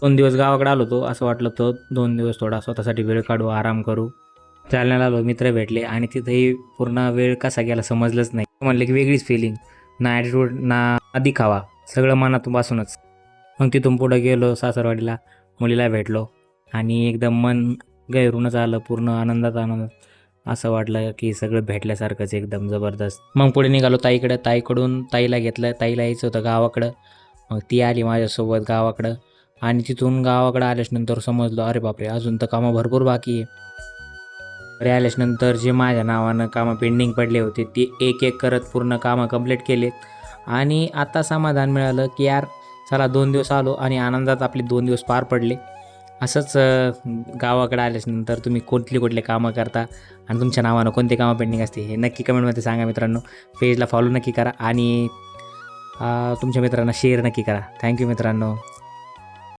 2 दिवस गावाकडे आलो होतो. असं वाटलं तर 2 दिवस थोडा स्वतःसाठी वेळ काढू, आराम करू. जालन्याला आलो, मित्र भेटले आणि तिथेही पूर्ण वेळ कसा गेला समजलंच नाही. म्हणले की वेगळीच फिलिंग, ना ॲटिट्यूड ना दिखावा, सगळं मनातून पासूनच. मग तिथून पुढं गेलो सासरवाडीला, मुलीला भेटलो आणि एकदम मन गैरूनच आलं, पूर्ण आनंदात आनंद. असं वाटलं की सगळं भेटल्यासारखंच एकदम जबरदस्त. मग पुढे निघालो ताईकडं, ताईकडून ताईला घेतलं. ताईला यायचं होतं गावाकडं, मग ती आली माझ्यासोबत गावाकडं आणि तिथून गावाकडं आल्याच्यानंतर समजलं अरे बापरे, अजून तर कामं भरपूर बाकी आहे. घरी आल्याच्यानंतर जे माझ्या नावानं कामं पेंडिंग पडले होते ते एक एक करत पूर्ण कामं कंप्लीट केले आणि आता समाधान मिळालं की यार चला 2 दिवस आलो आणि आनंदात आपले 2 दिवस पार पडले. असंच गावाकडे आल्याच्यानंतर तुम्ही कुठली कामं करता आणि तुमच्या नावानं कोणते कामं पेंडिंग असते हे नक्की कमेंटमध्ये सांगा मित्रांनो. पेजला फॉलो नक्की करा आणि तुमच्या मित्रांना शेअर नक्की करा. थँक्यू मित्रांनो.